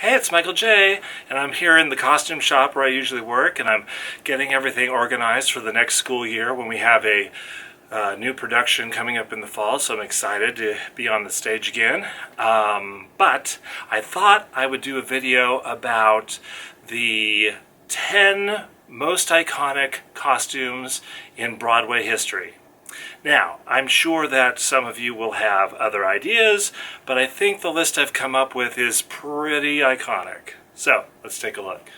Hey, it's Michael J, and I'm here in the costume shop where I usually work, and I'm getting everything organized for the next school year when we have a new production coming up in the fall, so I'm excited to be on the stage again. But I thought I would do a video about the 10 most iconic costumes in Broadway history. Now, I'm sure that some of you will have other ideas, but I think the list I've come up with is pretty iconic. So, let's take a look.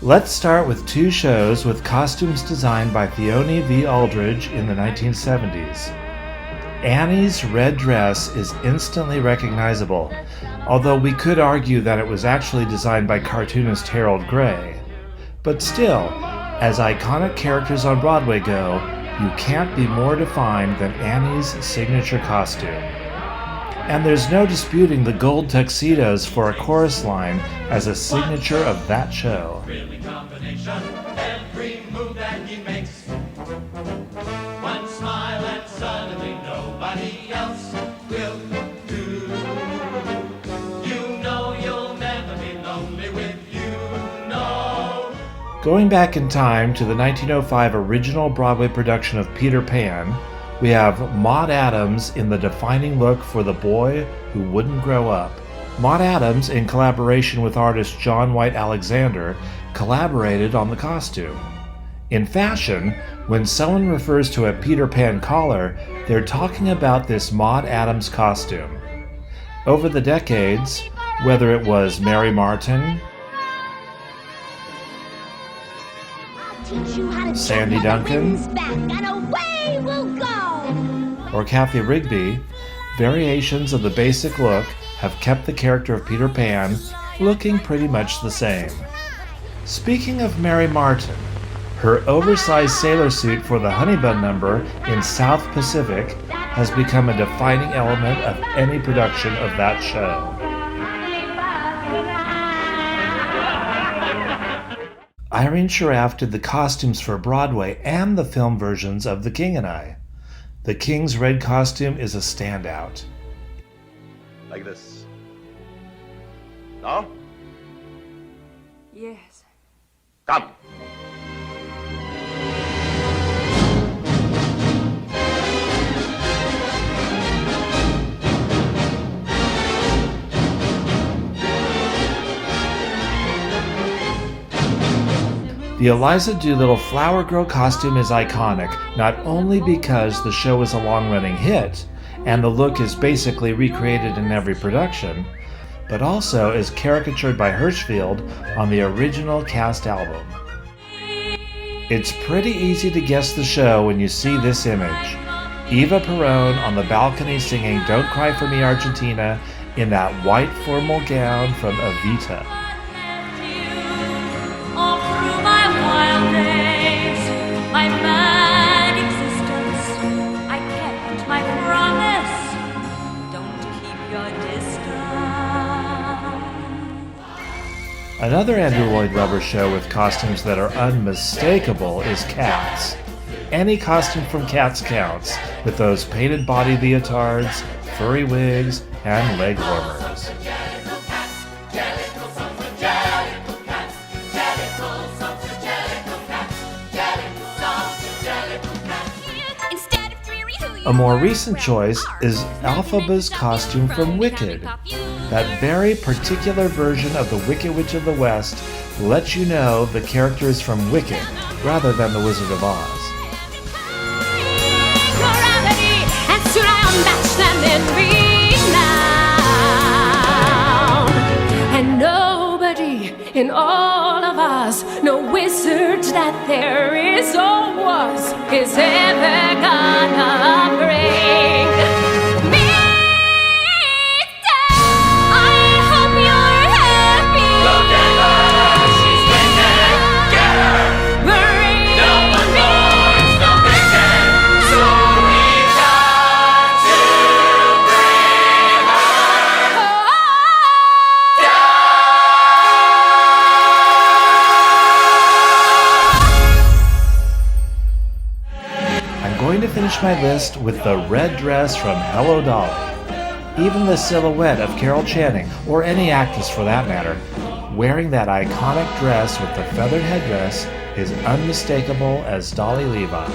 Let's start with two shows with costumes designed by Theone V. Aldridge in the 1970s. Annie's red dress is instantly recognizable, although we could argue that it was actually designed by cartoonist Harold Gray. But still, as iconic characters on Broadway go, you can't be more defined than Annie's signature costume. And there's no disputing the gold tuxedos for a chorus line as a signature of that show. Every move that he makes, one smile and suddenly nobody else will do. You know you'll never be lonely with you, no. Going back in time to the 1905 original Broadway production of Peter Pan, we have Maude Adams in the defining look for the boy who wouldn't grow up. Maude Adams, in collaboration with artist John White Alexander, collaborated on the costume. In fashion, when someone refers to a Peter Pan collar, they're talking about this Maude Adams costume. Over the decades, whether it was Mary Martin, Sandy Duncan, or Kathy Rigby, variations of the basic look have kept the character of Peter Pan looking pretty much the same. Speaking of Mary Martin, her oversized sailor suit for the Honeybun number in South Pacific has become a defining element of any production of that show. Irene Sharaff did the costumes for Broadway and the film versions of The King and I. The King's red costume is a standout. Like this. No? Yes. Come! The Eliza Doolittle Flower Girl costume is iconic, not only because the show is a long-running hit, and the look is basically recreated in every production, but also is caricatured by Hirschfeld on the original cast album. It's pretty easy to guess the show when you see this image. Eva Perón on the balcony singing Don't Cry For Me Argentina in that white formal gown from Evita. My mad existence, I kept my promise. Don't keep your distance. Another Andrew Lloyd Webber show with costumes that are unmistakable is Cats. Any costume from Cats counts, with those painted body leotards, furry wigs, and leg warmers. A more recent choice is Elphaba's costume from Wicked. That very particular version of the Wicked Witch of the West lets you know the character is from Wicked rather than the Wizard of Oz. And nobody in all of us, no wizard that there is or was, is ever gonna bring me down. I hope you're happy. Look at her, she's winning. Get her. Bring No one knows, no thinking. So we got to bring her down. I'm going to finish my list with the red dress from Hello, Dolly. Even the silhouette of Carol Channing, or any actress for that matter, wearing that iconic dress with the feathered headdress is unmistakable as Dolly Levi.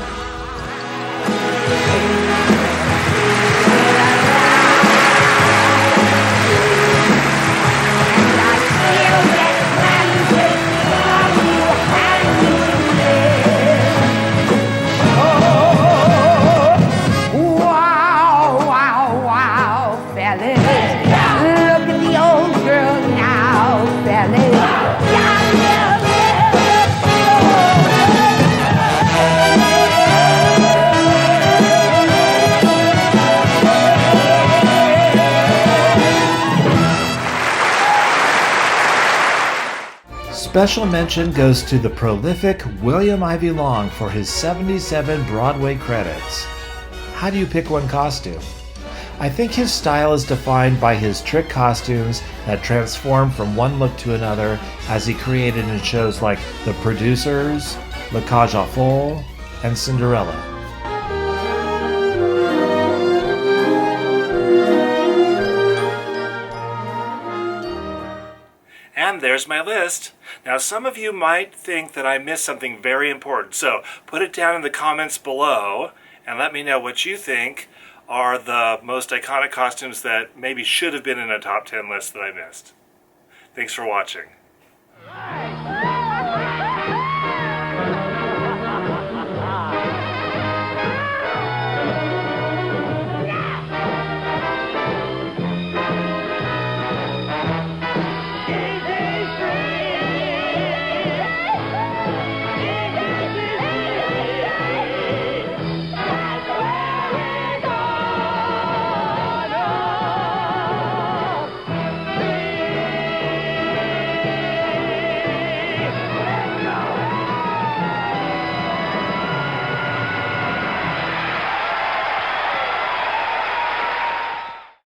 Special mention goes to the prolific William Ivey Long for his 77 Broadway credits. How do you pick one costume? I think his style is defined by his trick costumes that transform from one look to another, as he created in shows like The Producers, La Cage aux Folles, and Cinderella. And there's my list. Now, some of you might think that I missed something very important, so put it down in the comments below and let me know what you think are the most iconic costumes that maybe should have been in a top 10 list that I missed. Thanks for watching.